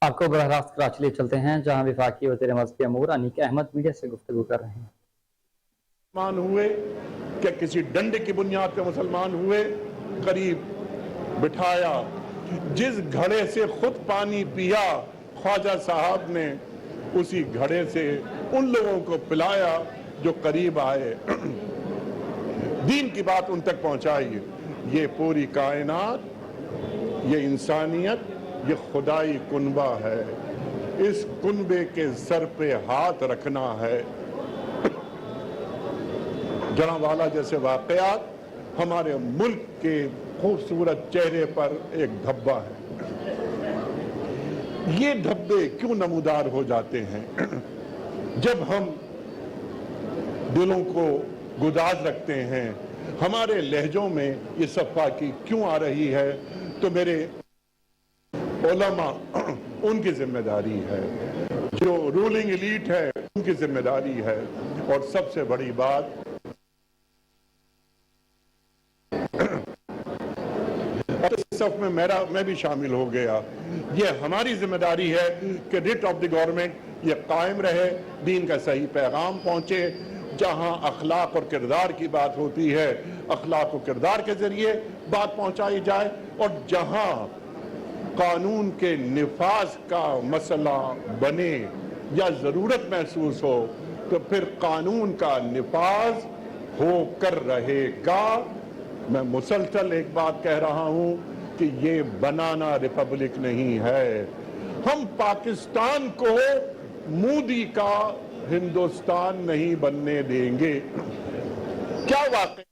آپ کو براہ راست کراچی لے چلتے ہیں جہاں وفاقی وزیر مذہبی امور انیک احمد میڈیا سے گفتگو کر رہے ہیں۔ مسلمان ہوئے کہ کسی ڈنڈے کی بنیاد پہ مسلمان ہوئے، قریب بٹھایا، جس گھڑے سے خود پانی پیا خواجہ صاحب نے اسی گھڑے سے ان لوگوں کو پلایا جو قریب آئے، دین کی بات ان تک پہنچائی۔ یہ پوری کائنات، یہ انسانیت، یہ خدائی کنبہ ہے، اس کنبے کے سر پہ ہاتھ رکھنا ہے۔ جناب والا جیسے واقعات ہمارے ملک کے خوبصورت چہرے پر ایک دھبا ہے۔ یہ دھبے کیوں نمودار ہو جاتے ہیں؟ جب ہم دلوں کو گداز رکھتے ہیں، ہمارے لہجوں میں یہ صفاقی کیوں آ رہی ہے؟ تو میرے علماء ان کی ذمہ داری ہے، جو رولنگ ایلیٹ ہے ان کی ذمہ داری ہے، اور سب سے بڑی بات صف میں بھی شامل ہو گیا، یہ ہماری ذمہ داری ہے کہ ریٹ آف دی گورنمنٹ یہ قائم رہے، دین کا صحیح پیغام پہنچے، جہاں اخلاق اور کردار کی بات ہوتی ہے اخلاق و کردار کے ذریعے بات پہنچائی جائے، اور جہاں قانون کے نفاذ کا مسئلہ بنے یا ضرورت محسوس ہو تو پھر قانون کا نفاذ ہو کر رہے گا۔ میں مسلسل ایک بات کہہ رہا ہوں کہ یہ بنانا ریپبلک نہیں ہے، ہم پاکستان کو مودی کا ہندوستان نہیں بننے دیں گے۔ کیا واقعہ